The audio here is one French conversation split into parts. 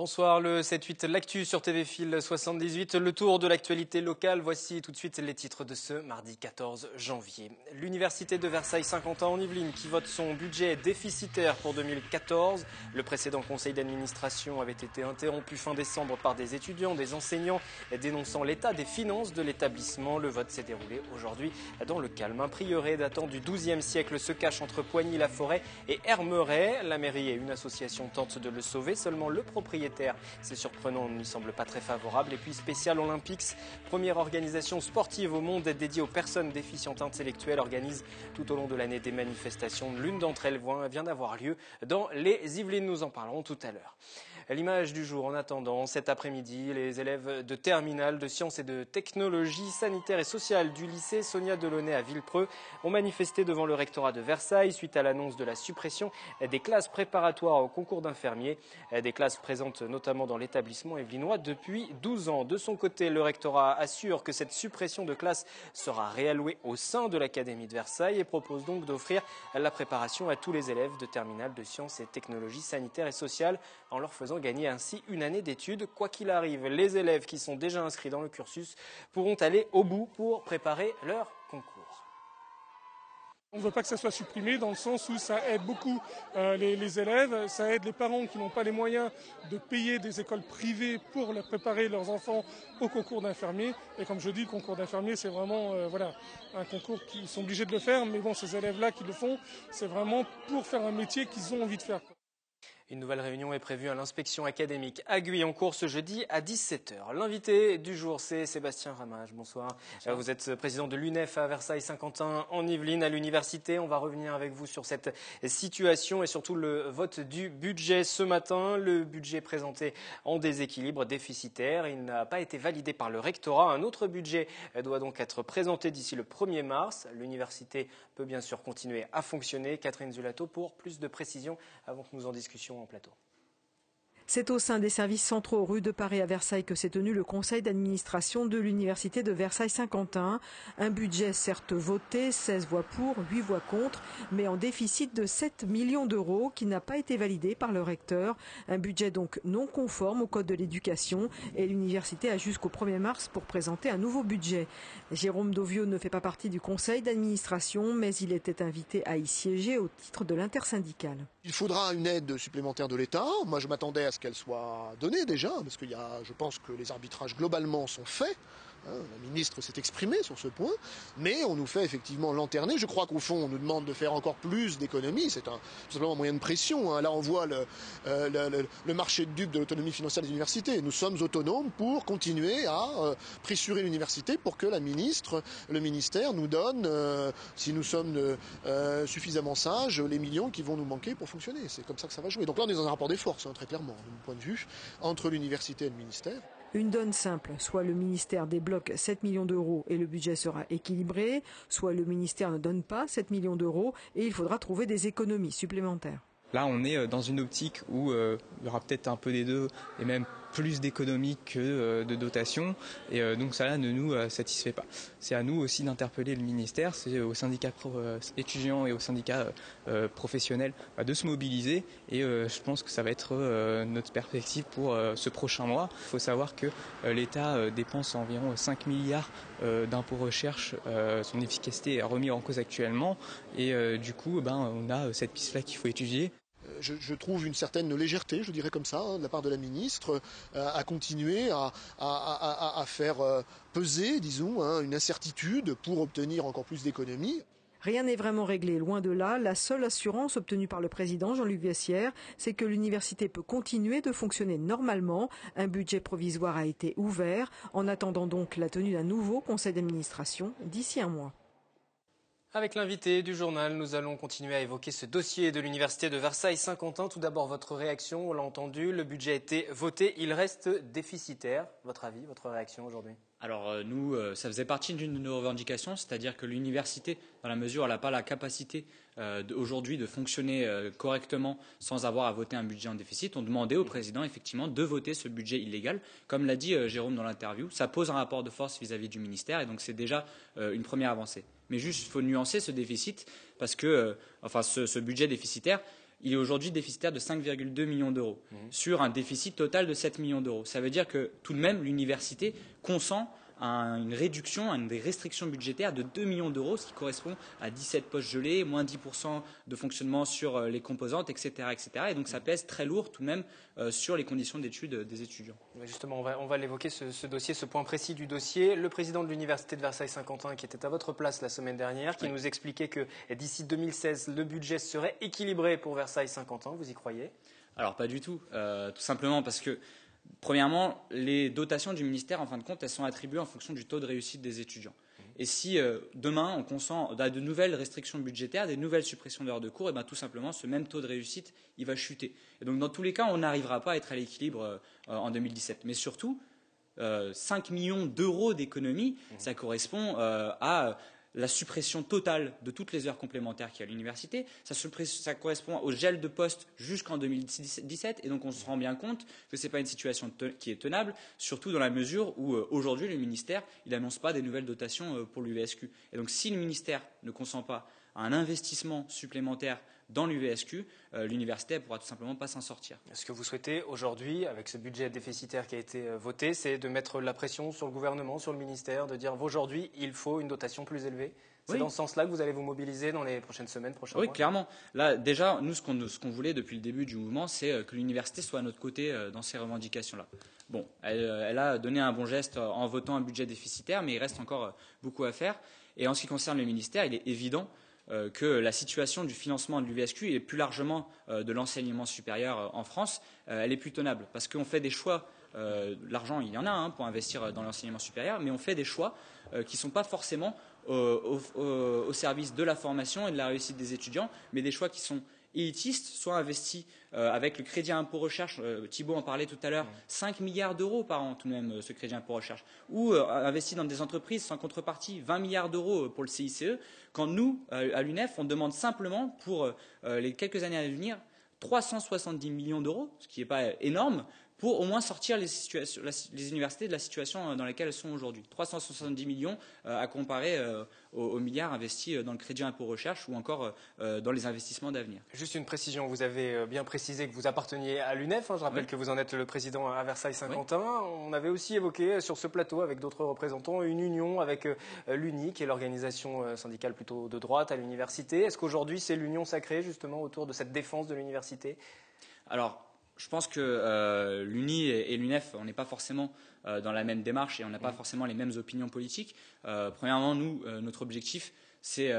Bonsoir, le 7-8, l'actu sur TV Fil 78, le tour de l'actualité locale. Voici tout de suite les titres de ce mardi 14 janvier. L'université de Versailles-Saint-Quentin en Yvelines qui vote son budget déficitaire pour 2014. Le précédent conseil d'administration avait été interrompu fin décembre par des étudiants, des enseignants dénonçant l'état des finances de l'établissement. Le vote s'est déroulé aujourd'hui dans le calme. Un prieuré datant du XIIe siècle se cache entre Poigny-la-Forêt et Hermeret. La mairie et une association tentent de le sauver, seulement le propriétaire, c'est surprenant, n'y semble pas très favorable. Et puis Special Olympics, première organisation sportive au monde dédiée aux personnes déficientes intellectuelles, organise tout au long de l'année des manifestations. L'une d'entre elles vient d'avoir lieu dans les Yvelines, nous en parlerons tout à l'heure. L'image du jour en attendant, cet après-midi, les élèves de terminale de sciences et de technologie sanitaire et sociale du lycée Sonia Delaunay à Villepreux ont manifesté devant le rectorat de Versailles suite à l'annonce de la suppression des classes préparatoires au concours d'infirmiers, des classes présentes notamment dans l'établissement yvelinois depuis 12 ans. De son côté, le rectorat assure que cette suppression de classes sera réallouée au sein de l'Académie de Versailles et propose donc d'offrir la préparation à tous les élèves de terminale de sciences et technologies sanitaires et sociales en leur faisant gagner ainsi une année d'études. Quoi qu'il arrive, les élèves qui sont déjà inscrits dans le cursus pourront aller au bout pour préparer leur concours. On ne veut pas que ça soit supprimé dans le sens où ça aide beaucoup les élèves, ça aide les parents qui n'ont pas les moyens de payer des écoles privées pour préparer leurs enfants au concours d'infirmiers. Et comme je dis, le concours d'infirmiers, c'est vraiment un concours qu'ils sont obligés de le faire. Mais bon, ces élèves-là qui le font, c'est vraiment pour faire un métier qu'ils ont envie de faire. Une nouvelle réunion est prévue à l'inspection académique à Guyancourt ce jeudi à 17h. L'invité du jour, c'est Sébastien Ramage. Bonsoir. Bonsoir. Vous êtes président de l'UNEF à Versailles-Saint-Quentin en Yvelines, à l'université. On va revenir avec vous sur cette situation et surtout le vote du budget ce matin. Le budget présenté en déséquilibre déficitaire. Il n'a pas été validé par le rectorat. Un autre budget doit donc être présenté d'ici le 1er mars. L'université peut bien sûr continuer à fonctionner. Catherine Zulato pour plus de précisions avant que nous en discussions en plateau. C'est au sein des services centraux rue de Paris à Versailles que s'est tenu le conseil d'administration de l'université de Versailles-Saint-Quentin. Un budget certes voté, 16 voix pour, 8 voix contre, mais en déficit de 7 millions d'euros qui n'a pas été validé par le recteur. Un budget donc non conforme au code de l'éducation et l'université a jusqu'au 1er mars pour présenter un nouveau budget. Jérôme Doviot ne fait pas partie du conseil d'administration, mais il était invité à y siéger au titre de l'intersyndicale. Il faudra une aide supplémentaire de l'État. Moi, je m'attendais à ce qu'elle soit donnée déjà, parce que je pense que les arbitrages globalement sont faits. La ministre s'est exprimée sur ce point, mais on nous fait effectivement lanterner. Je crois qu'au fond, on nous demande de faire encore plus d'économies. C'est tout simplement un moyen de pression. Là, on voit le marché de dupes de l'autonomie financière des universités. Nous sommes autonomes pour continuer à pressurer l'université pour que le ministère nous donne, si nous sommes suffisamment sages, les millions qui vont nous manquer pour fonctionner. C'est comme ça que ça va jouer. Donc là, on est dans un rapport des forces, très clairement, de mon point de vue, entre l'université et le ministère. Une donne simple, soit le ministère débloque 7 millions d'euros et le budget sera équilibré, soit le ministère ne donne pas 7 millions d'euros et il faudra trouver des économies supplémentaires. Là, on est dans une optique où il y aura peut-être un peu des deux et même plus d'économies que de dotations. Et donc ça là ne nous satisfait pas. C'est à nous aussi d'interpeller le ministère, c'est aux syndicats étudiants et aux syndicats professionnels de se mobiliser. Et je pense que ça va être notre perspective pour ce prochain mois. Il faut savoir que l'État dépense environ 5 milliards d'impôts recherche. Son efficacité est remise en cause actuellement. Et du coup, on a cette piste-là qu'il faut étudier. Je trouve une certaine légèreté, je dirais comme ça, de la part de la ministre, à continuer à faire peser, disons, une incertitude pour obtenir encore plus d'économies. Rien n'est vraiment réglé, loin de là. La seule assurance obtenue par le président Jean-Luc Vessière, c'est que l'université peut continuer de fonctionner normalement. Un budget provisoire a été ouvert, en attendant donc la tenue d'un nouveau conseil d'administration d'ici un mois. Avec l'invité du journal, nous allons continuer à évoquer ce dossier de l'université de Versailles-Saint-Quentin. Tout d'abord, votre réaction, on l'a entendu, le budget a été voté, il reste déficitaire. Votre avis, votre réaction aujourd'hui ? Alors nous, ça faisait partie d'une de nos revendications, c'est-à-dire que l'université, dans la mesure où elle n'a pas la capacité aujourd'hui de fonctionner correctement sans avoir à voter un budget en déficit, on demandait au président effectivement de voter ce budget illégal. Comme l'a dit Jérôme dans l'interview, ça pose un rapport de force vis-à-vis du ministère et donc c'est déjà une première avancée. Mais juste, il faut nuancer ce déficit parce que, ce budget déficitaire, il est aujourd'hui déficitaire de 5,2 millions d'euros sur un déficit total de 7 millions d'euros. Ça veut dire que tout de même, l'université consent une réduction, des restrictions budgétaires de 2 millions d'euros, ce qui correspond à 17 postes gelés, moins 10% de fonctionnement sur les composantes, etc., etc. Et donc ça pèse très lourd tout de même sur les conditions d'études des étudiants. Justement, on va l'évoquer, ce dossier, ce point précis du dossier. Le président de l'Université de Versailles-Saint-Quentin, qui était à votre place la semaine dernière, qui nous expliquait que d'ici 2016, le budget serait équilibré pour Versailles-Saint-Quentin. Vous y croyez ? Alors pas du tout, tout simplement parce que premièrement, les dotations du ministère, en fin de compte, elles sont attribuées en fonction du taux de réussite des étudiants. Et si demain, on consent à de nouvelles restrictions budgétaires, des nouvelles suppressions d'heures de cours, et bien tout simplement, ce même taux de réussite, il va chuter. Et donc, dans tous les cas, on n'arrivera pas à être à l'équilibre en 2017. Mais surtout, 5 millions d'euros d'économies, ça correspond à la suppression totale de toutes les heures complémentaires qu'il y a à l'université. Ça correspond au gel de postes jusqu'en 2017. Et donc, on se rend bien compte que ce n'est pas une situation qui est tenable, surtout dans la mesure où, aujourd'hui, le ministère n'annonce pas des nouvelles dotations pour l'UVSQ. Et donc, si le ministère ne consent pas à un investissement supplémentaire dans l'UVSQ, l'université ne pourra tout simplement pas s'en sortir. Ce que vous souhaitez aujourd'hui, avec ce budget déficitaire qui a été voté, c'est de mettre la pression sur le gouvernement, sur le ministère, de dire aujourd'hui, il faut une dotation plus élevée. C'est dans ce sens-là que vous allez vous mobiliser dans les prochaines semaines, prochains mois ? Oui, clairement. Là, déjà, nous, ce qu'on voulait depuis le début du mouvement, c'est que l'université soit à notre côté dans ces revendications-là. Bon, elle a donné un bon geste en votant un budget déficitaire, mais il reste encore beaucoup à faire. Et en ce qui concerne le ministère, il est évident que la situation du financement de l'UVSQ et plus largement de l'enseignement supérieur en France, elle est plus tenable. Parce qu'on fait des choix, l'argent il y en a pour investir dans l'enseignement supérieur, mais on fait des choix qui ne sont pas forcément au service de la formation et de la réussite des étudiants, mais des choix qui sont élitistes, soit investis avec le crédit impôt recherche, Thibault en parlait tout à l'heure, 5 milliards d'euros par an tout de même ce crédit impôt recherche, ou investis dans des entreprises sans contrepartie, 20 milliards d'euros pour le CICE, quand nous, à l'UNEF, on demande simplement pour les quelques années à venir 370 millions d'euros, ce qui n'est pas énorme, pour au moins sortir les universités de la situation dans laquelle elles sont aujourd'hui. 370 millions à comparer aux milliards investis dans le crédit impôt recherche ou encore dans les investissements d'avenir. Juste une précision, vous avez bien précisé que vous apparteniez à l'UNEF, je rappelle que vous en êtes le président à Versailles-Saint-Quentin. On avait aussi évoqué sur ce plateau avec d'autres représentants une union avec l'UNI, qui est l'organisation syndicale plutôt de droite à l'université. Est-ce qu'aujourd'hui c'est l'union sacrée justement autour de cette défense de l'université ? Alors, je pense que l'UNI et l'UNEF, on n'est pas forcément dans la même démarche et on n'a pas forcément les mêmes opinions politiques. Premièrement, nous, notre objectif, c'est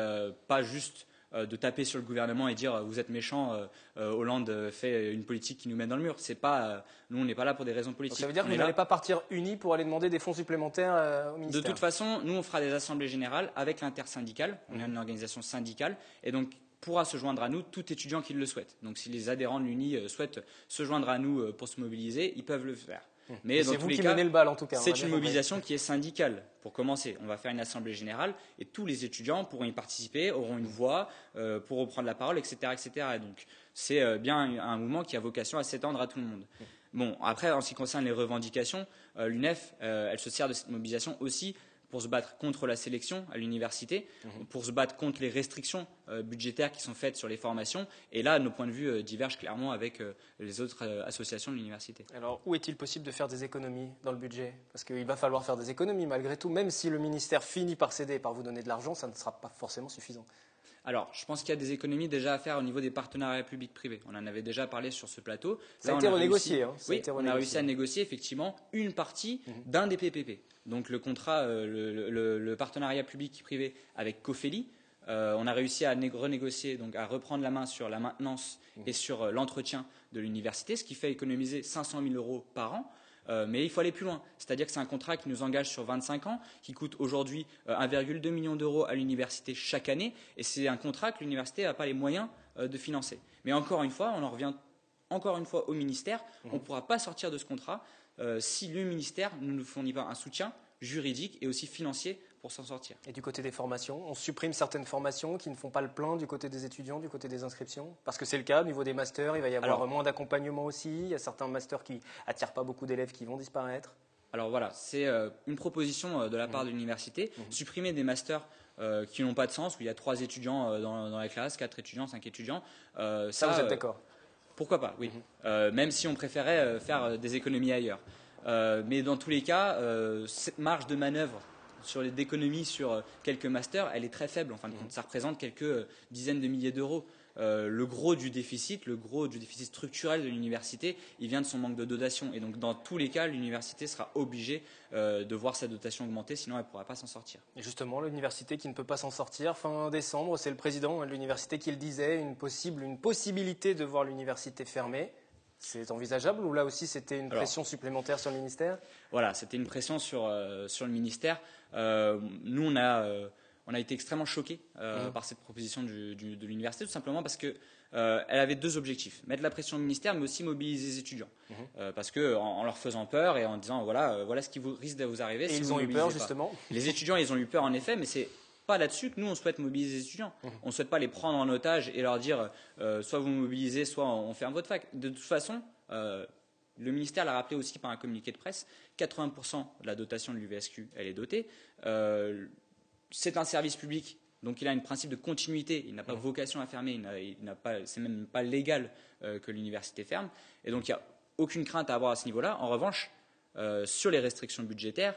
pas juste de taper sur le gouvernement et dire vous êtes méchant, Hollande fait une politique qui nous met dans le mur. C'est pas, nous, on n'est pas là pour des raisons politiques. Donc ça veut dire que vous n'allez pas partir unis pour aller demander des fonds supplémentaires au ministère ? De toute façon, nous, on fera des assemblées générales avec l'intersyndicale. On est une organisation syndicale et donc pourra se joindre à nous tout étudiant qui le souhaite. Donc si les adhérents de l'UNI souhaitent se joindre à nous pour se mobiliser, ils peuvent le faire. Mais dans tous les cas, menez le bal en tout cas. C'est une mobilisation qui est syndicale. Pour commencer, on va faire une assemblée générale et tous les étudiants pourront y participer, auront une voix, pourront prendre la parole, etc., etc. Et donc c'est bien un mouvement qui a vocation à s'étendre à tout le monde. Bon, après, en ce qui concerne les revendications, l'UNEF, elle se sert de cette mobilisation aussi pour se battre contre la sélection à l'université, pour se battre contre les restrictions budgétaires qui sont faites sur les formations. Et là, nos points de vue divergent clairement avec les autres associations de l'université. Alors, où est-il possible de faire des économies dans le budget ? Parce qu'il va falloir faire des économies malgré tout. Même si le ministère finit par céder, par vous donner de l'argent, ça ne sera pas forcément suffisant. Alors, je pense qu'il y a des économies déjà à faire au niveau des partenariats publics-privés. On en avait déjà parlé sur ce plateau. Ça a été renégocié. Oui, on a réussi à négocier effectivement une partie d'un des PPP. Donc le contrat, le partenariat public-privé avec Cofeli, on a réussi à renégocier, donc à reprendre la main sur la maintenance et sur l'entretien de l'université, ce qui fait économiser 500 000 euros par an. Mais il faut aller plus loin. C'est-à-dire que c'est un contrat qui nous engage sur 25 ans, qui coûte aujourd'hui 1,2 million d'euros à l'université chaque année. Et c'est un contrat que l'université n'a pas les moyens de financer. Mais encore une fois, on en revient encore une fois au ministère. On ne pourra pas sortir de ce contrat si le ministère ne nous fournit pas un soutien juridique et aussi financier pour s'en sortir. Et du côté des formations, on supprime certaines formations qui ne font pas le plein du côté des étudiants, du côté des inscriptions ? Parce que c'est le cas au niveau des masters, il va y avoir moins d'accompagnement aussi. Il y a certains masters qui n'attirent pas beaucoup d'élèves qui vont disparaître. Alors voilà, c'est une proposition de la part de l'université, supprimer des masters qui n'ont pas de sens, où il y a 3 étudiants dans la classe, 4 étudiants, 5 étudiants. Ça, vous êtes d'accord? Pourquoi pas, oui. Même si on préférait faire des économies ailleurs. Mais dans tous les cas, cette marge de manœuvre d'économie sur quelques masters, elle est très faible. En fin de compte, ça représente quelques dizaines de milliers d'euros. Le gros du déficit structurel de l'université, il vient de son manque de dotation. Et donc, dans tous les cas, l'université sera obligée de voir sa dotation augmenter, sinon elle ne pourra pas s'en sortir. Et justement, l'université qui ne peut pas s'en sortir, fin décembre, c'est le président de l'université qui le disait, une possibilité de voir l'université fermée. C'est envisageable ou là aussi c'était une pression supplémentaire sur le ministère? Voilà, c'était une pression sur le ministère. Nous, on a été extrêmement choqués par cette proposition de l'université, tout simplement parce qu'elle avait 2 objectifs. Mettre la pression au ministère, mais aussi mobiliser les étudiants. Parce qu'en leur faisant peur et en disant voilà ce qui risque de vous arriver. Et si ils ont eu peur, justement. Les étudiants, ils ont eu peur, en effet, mais c'est pas là-dessus que nous, on souhaite mobiliser les étudiants. On ne souhaite pas les prendre en otage et leur dire soit vous mobilisez, soit on ferme votre fac. De toute façon, le ministère l'a rappelé aussi par un communiqué de presse, 80% de la dotation de l'UVSQ, elle est dotée. C'est un service public, donc il a un principe de continuité. Il n'a pas vocation à fermer. C'est même pas légal que l'université ferme. Et donc il n'y a aucune crainte à avoir à ce niveau-là. En revanche, sur les restrictions budgétaires,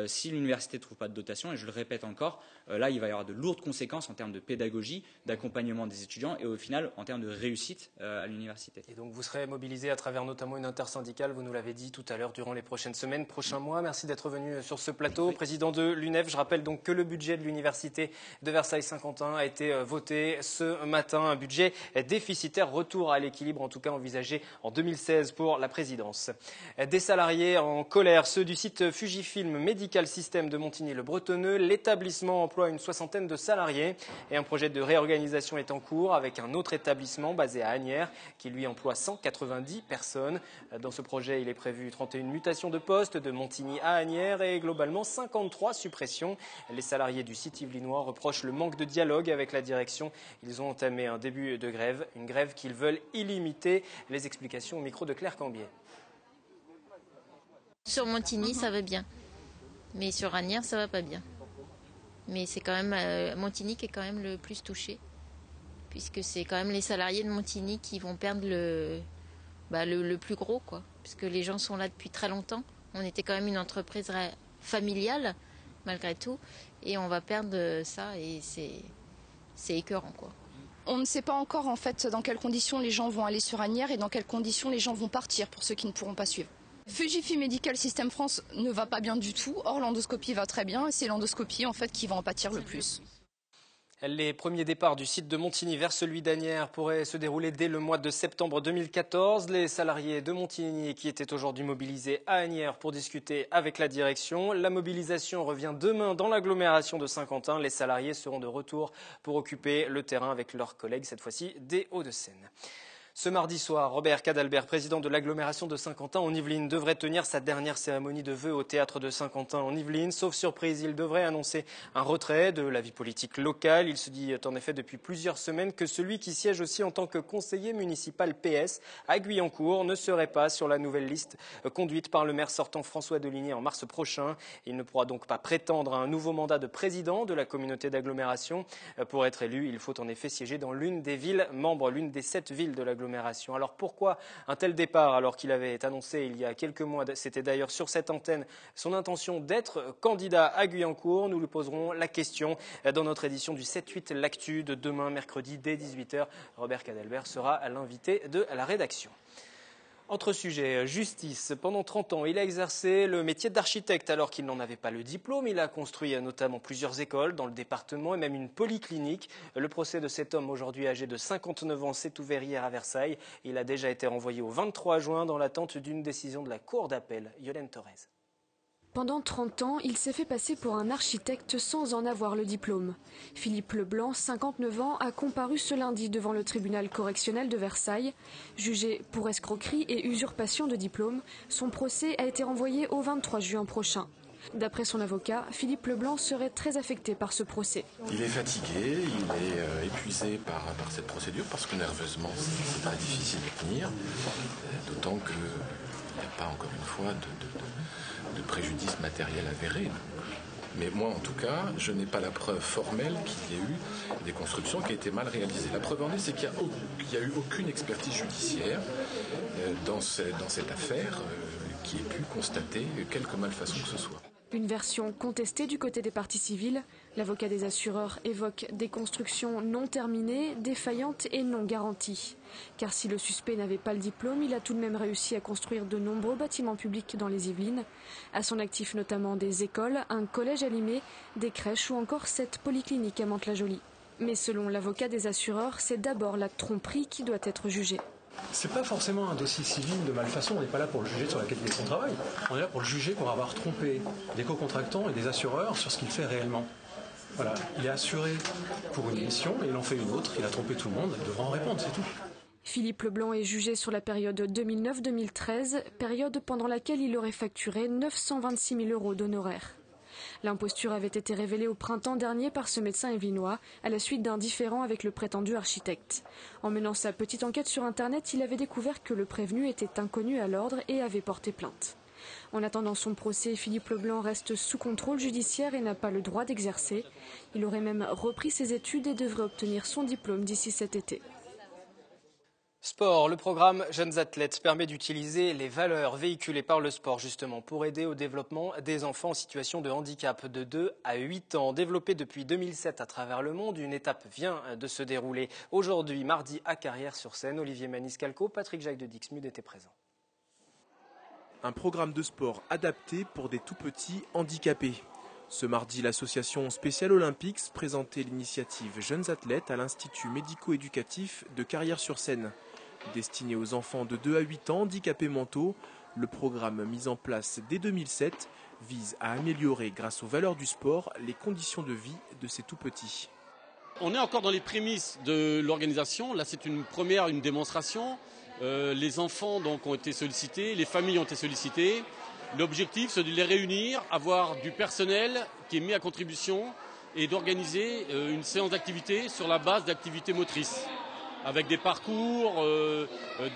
si l'université ne trouve pas de dotation, et je le répète encore, là il va y avoir de lourdes conséquences en termes de pédagogie, d'accompagnement des étudiants et au final en termes de réussite à l'université. Et donc vous serez mobilisé à travers notamment une intersyndicale, vous nous l'avez dit tout à l'heure, durant les prochaines semaines, prochains mois. Merci d'être venu sur ce plateau. Oui. Président de l'UNEF, je rappelle donc que le budget de l'université de Versailles-Saint-Quentin a été voté ce matin, un budget déficitaire, retour à l'équilibre en tout cas envisagé en 2016 pour la présidence. Des salariés en colère, ceux du site Fujifilm Medical System de Montigny-le-Bretonneux. L'établissement emploie une 60aine de salariés et un projet de réorganisation est en cours avec un autre établissement basé à Asnières qui lui emploie 190 personnes. Dans ce projet, il est prévu 31 mutations de postes de Montigny à Asnières et globalement 53 suppressions. Les salariés du site yvelinois reprochent le manque de dialogue avec la direction. Ils ont entamé un début de grève, une grève qu'ils veulent illimiter. Les explications au micro de Claire Cambier. Sur Montigny, ça va bien. Mais sur Asnières, ça va pas bien. Mais c'est quand même Montigny qui est quand même le plus touché, puisque c'est quand même les salariés de Montigny qui vont perdre le plus gros, quoi. Puisque les gens sont là depuis très longtemps. On était quand même une entreprise familiale, malgré tout, et on va perdre ça, et c'est écœurant, quoi. On ne sait pas encore en fait dans quelles conditions les gens vont aller sur Asnières et dans quelles conditions les gens vont partir pour ceux qui ne pourront pas suivre. Fujifilm Medical System France ne va pas bien du tout, or l'endoscopie va très bien et c'est l'endoscopie en fait qui va en pâtir le plus. Les premiers départs du site de Montigny vers celui d'Asnières pourraient se dérouler dès le mois de septembre 2014. Les salariés de Montigny qui étaient aujourd'hui mobilisés à Asnières pour discuter avec la direction. La mobilisation revient demain dans l'agglomération de Saint-Quentin. Les salariés seront de retour pour occuper le terrain avec leurs collègues, cette fois-ci des Hauts-de-Seine. Ce mardi soir, Robert Cadalbert, président de l'agglomération de Saint-Quentin en Yvelines, devrait tenir sa dernière cérémonie de vœux au théâtre de Saint-Quentin en Yvelines. Sauf surprise, il devrait annoncer un retrait de la vie politique locale. Il se dit en effet depuis plusieurs semaines que celui qui siège aussi en tant que conseiller municipal PS à Guyancourt ne serait pas sur la nouvelle liste conduite par le maire sortant François Deligny en mars prochain. Il ne pourra donc pas prétendre à un nouveau mandat de président de la communauté d'agglomération. Pour être élu, il faut en effet siéger dans l'une des villes membres, l'une des 7 villes de l'agglomération. Alors pourquoi un tel départ alors qu'il avait annoncé il y a quelques mois, c'était d'ailleurs sur cette antenne, son intention d'être candidat à Guyancourt? Nous lui poserons la question dans notre édition du 7-8 L'Actu de demain, mercredi, dès 18h. Robert Cadalbert sera l'invité de la rédaction. Autre sujet, justice. Pendant 30 ans, il a exercé le métier d'architecte alors qu'il n'en avait pas le diplôme. Il a construit notamment plusieurs écoles dans le département et même une polyclinique. Le procès de cet homme aujourd'hui âgé de 59 ans s'est ouvert hier à Versailles. Il a déjà été renvoyé au 23 juin dans l'attente d'une décision de la Cour d'appel. Yolène Torres. Pendant 30 ans, il s'est fait passer pour un architecte sans en avoir le diplôme. Philippe Leblanc, 59 ans, a comparu ce lundi devant le tribunal correctionnel de Versailles. Jugé pour escroquerie et usurpation de diplôme, son procès a été renvoyé au 23 juin prochain. D'après son avocat, Philippe Leblanc serait très affecté par ce procès. Il est fatigué, il est épuisé par cette procédure parce que nerveusement c'est très difficile à tenir, d'autant que n'y a pas, encore une fois, de préjudice matériel avéré. Mais moi, en tout cas, je n'ai pas la preuve formelle qu'il y ait eu des constructions qui aient été mal réalisées. La preuve en est, c'est qu'il n'y a eu aucune expertise judiciaire dans cette affaire qui ait pu constater quelque malfaçon que ce soit. Une version contestée du côté des parties civiles. L'avocat des assureurs évoque des constructions non terminées, défaillantes et non garanties. Car si le suspect n'avait pas le diplôme, il a tout de même réussi à construire de nombreux bâtiments publics dans les Yvelines. À son actif notamment des écoles, un collège à Limay, des crèches ou encore 7 polycliniques à Mantes-la-Jolie. Mais selon l'avocat des assureurs, c'est d'abord la tromperie qui doit être jugée. C'est pas forcément un dossier civil de malfaçon, on n'est pas là pour le juger sur la qualité de son travail, on est là pour le juger pour avoir trompé des co-contractants et des assureurs sur ce qu'il fait réellement. Voilà, il est assuré pour une mission et il en fait une autre, il a trompé tout le monde, il devra en répondre, c'est tout. Philippe Leblanc est jugé sur la période 2009-2013, période pendant laquelle il aurait facturé 926 000 € d'honoraires. L'imposture avait été révélée au printemps dernier par ce médecin yvelinois à la suite d'un différend avec le prétendu architecte. En menant sa petite enquête sur Internet, il avait découvert que le prévenu était inconnu à l'ordre et avait porté plainte. En attendant son procès, Philippe Leblanc reste sous contrôle judiciaire et n'a pas le droit d'exercer. Il aurait même repris ses études et devrait obtenir son diplôme d'ici cet été. Sport, le programme Jeunes Athlètes permet d'utiliser les valeurs véhiculées par le sport justement pour aider au développement des enfants en situation de handicap de 2 à 8 ans. Développé depuis 2007 à travers le monde, une étape vient de se dérouler. Aujourd'hui, mardi, à Carrières-sur-Seine, Olivier Maniscalco, Patrick Jacques de Dixmude étaient présents. Un programme de sport adapté pour des tout-petits handicapés. Ce mardi, l'association Special Olympics présentait l'initiative Jeunes Athlètes à l'Institut médico-éducatif de Carrières-sur-Seine. Destiné aux enfants de 2 à 8 ans handicapés mentaux, le programme mis en place dès 2007 vise à améliorer, grâce aux valeurs du sport, les conditions de vie de ces tout-petits. On est encore dans les prémices de l'organisation. Là, c'est une démonstration. Les enfants donc, ont été sollicités, les familles ont été sollicitées. L'objectif, c'est de les réunir, avoir du personnel qui est mis à contribution et d'organiser une séance d'activité sur la base d'activités motrices, avec des parcours,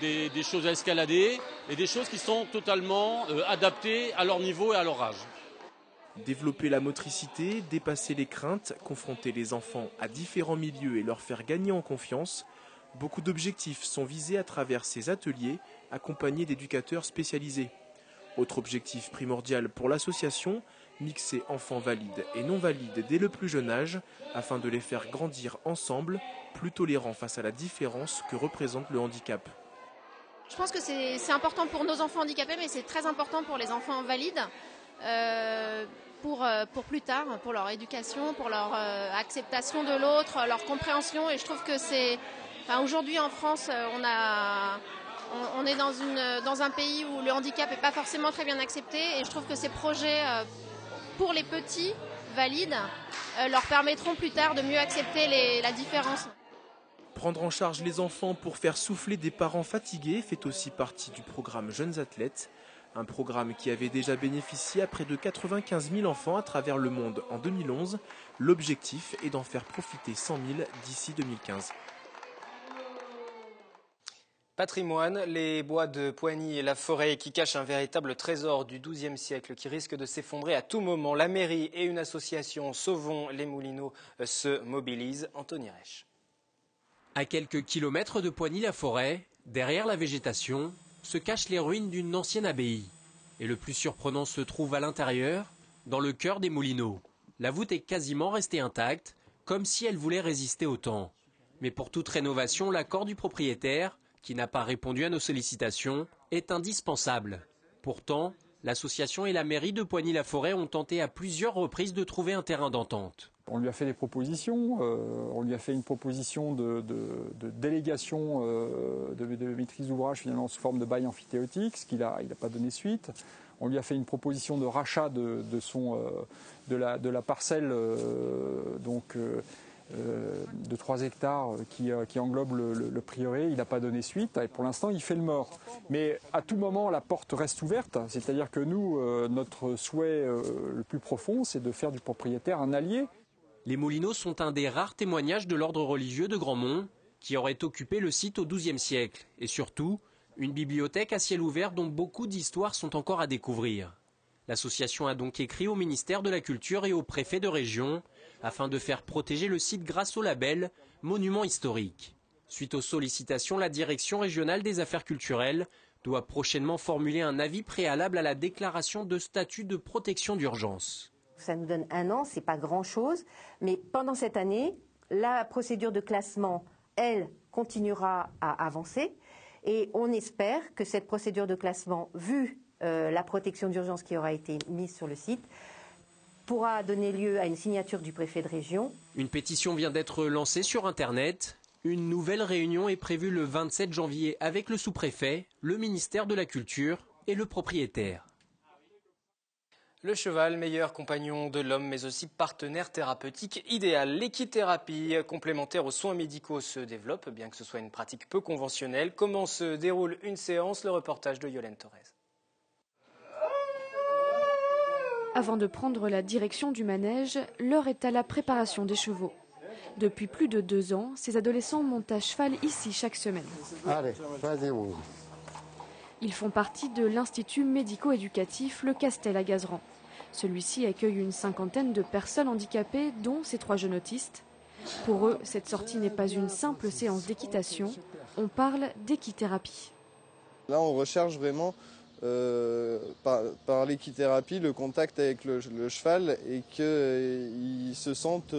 des choses à escalader et des choses qui sont totalement adaptées à leur niveau et à leur âge. Développer la motricité, dépasser les craintes, confronter les enfants à différents milieux et leur faire gagner en confiance, beaucoup d'objectifs sont visés à travers ces ateliers accompagnés d'éducateurs spécialisés. Autre objectif primordial pour l'association, mixer enfants valides et non valides dès le plus jeune âge afin de les faire grandir ensemble, plus tolérants face à la différence que représente le handicap. Je pense que c'est important pour nos enfants handicapés, mais c'est très important pour les enfants valides, pour plus tard, pour leur éducation, pour leur acceptation de l'autre, leur compréhension. Et je trouve que aujourd'hui en France, on est dans un pays où le handicap n'est pas forcément très bien accepté, et je trouve que ces projets pour les petits valides leur permettront plus tard de mieux accepter la différence. Prendre en charge les enfants pour faire souffler des parents fatigués fait aussi partie du programme Jeunes Athlètes, un programme qui avait déjà bénéficié à près de 95 000 enfants à travers le monde en 2011. L'objectif est d'en faire profiter 100 000 d'ici 2015. Patrimoine, les bois de Poigny et la forêt qui cachent un véritable trésor du XIIe siècle qui risque de s'effondrer à tout moment. La mairie et une association Sauvons les Moulineaux se mobilisent. Anthony Reich. À quelques kilomètres de Poigny-la-Forêt, derrière la végétation, se cachent les ruines d'une ancienne abbaye. Et le plus surprenant se trouve à l'intérieur, dans le cœur des Moulineaux. La voûte est quasiment restée intacte, comme si elle voulait résister au temps. Mais pour toute rénovation, l'accord du propriétaire, qui n'a pas répondu à nos sollicitations, est indispensable. Pourtant, l'association et la mairie de Poigny-la-Forêt ont tenté à plusieurs reprises de trouver un terrain d'entente. On lui a fait des propositions, on lui a fait une proposition de délégation de maîtrise d'ouvrage finalement sous forme de bail emphytéotique, ce qu'il n'a pas donné suite. On lui a fait une proposition de rachat de la parcelle de 3 hectares qui englobe le prieuré. Il n'a pas donné suite et pour l'instant il fait le mort. Mais à tout moment la porte reste ouverte, c'est-à-dire que nous, notre souhait le plus profond, c'est de faire du propriétaire un allié. Les Moulineaux sont un des rares témoignages de l'ordre religieux de Grandmont qui aurait occupé le site au XIIe siècle et surtout Une bibliothèque à ciel ouvert dont beaucoup d'histoires sont encore à découvrir. L'association a donc écrit au ministère de la Culture et au préfet de région afin de faire protéger le site grâce au label Monument historique. Suite aux sollicitations, la direction régionale des affaires culturelles doit prochainement formuler un avis préalable à la déclaration de statut de protection d'urgence. Ça nous donne 1 an, c'est pas grand-chose, mais pendant cette année, la procédure de classement, elle, continuera à avancer et on espère que cette procédure de classement, vu la protection d'urgence qui aura été mise sur le site, pourra donner lieu à une signature du préfet de région. Une pétition vient d'être lancée sur Internet. Une nouvelle réunion est prévue le 27 janvier avec le sous-préfet, le ministère de la Culture et le propriétaire. Le cheval, meilleur compagnon de l'homme, mais aussi partenaire thérapeutique idéal. L'équithérapie complémentaire aux soins médicaux se développe, bien que ce soit une pratique peu conventionnelle. Comment se déroule une séance? Le reportage de Yolène Torres. Avant de prendre la direction du manège, l'heure est à la préparation des chevaux. Depuis plus de 2 ans, ces adolescents montent à cheval ici chaque semaine. Allez, vas-y mon gars. Ils font partie de l'institut médico-éducatif Le Castel à Gazeran. Celui-ci accueille une 50aine de personnes handicapées, dont ces 3 jeunes autistes. Pour eux, cette sortie n'est pas une simple séance d'équitation, on parle d'équithérapie. Là, on recherche vraiment par l'équithérapie le contact avec le cheval et qu'ils se sentent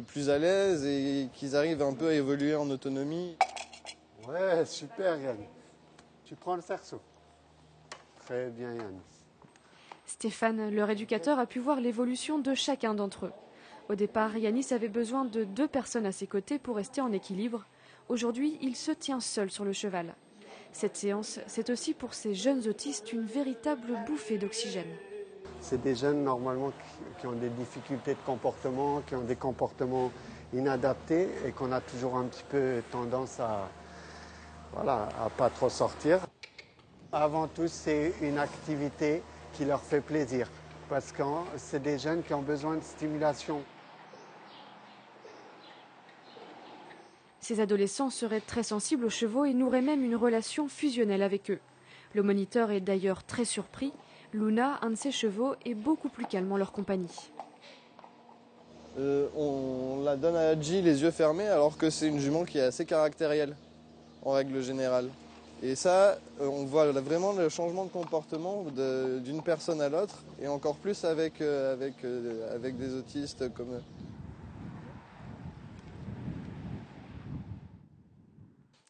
plus à l'aise et qu'ils arrivent un peu à évoluer en autonomie. Ouais, super Yann. Tu prends le cerceau. Très bien Yann. Stéphane, leur éducateur, a pu voir l'évolution de chacun d'entre eux. Au départ, Yanis avait besoin de 2 personnes à ses côtés pour rester en équilibre. Aujourd'hui, il se tient seul sur le cheval. Cette séance, c'est aussi pour ces jeunes autistes une véritable bouffée d'oxygène. C'est des jeunes normalement qui ont des difficultés de comportement, qui ont des comportements inadaptés et qu'on a toujours un petit peu tendance à pas trop sortir. Avant tout, c'est une activité qui leur fait plaisir parce que c'est des jeunes qui ont besoin de stimulation. Ces adolescents seraient très sensibles aux chevaux et noueraient même une relation fusionnelle avec eux. Le moniteur est d'ailleurs très surpris. Luna, un de ses chevaux, est beaucoup plus calme en leur compagnie. On la donne à Hadji les yeux fermés alors que c'est une jument qui est assez caractérielle en règle générale. Et ça, on voit vraiment le changement de comportement d'une personne à l'autre et encore plus avec des autistes comme eux.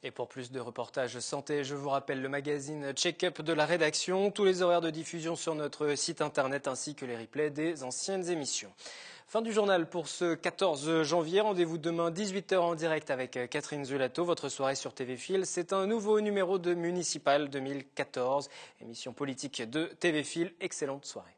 Et pour plus de reportages santé, je vous rappelle le magazine Check-up de la rédaction, tous les horaires de diffusion sur notre site internet ainsi que les replays des anciennes émissions. Fin du journal pour ce 14 janvier. Rendez-vous demain 18h en direct avec Catherine Zulato. Votre soirée sur TV Fil, c'est un nouveau numéro de Municipal 2014, émission politique de TV Fil. Excellente soirée.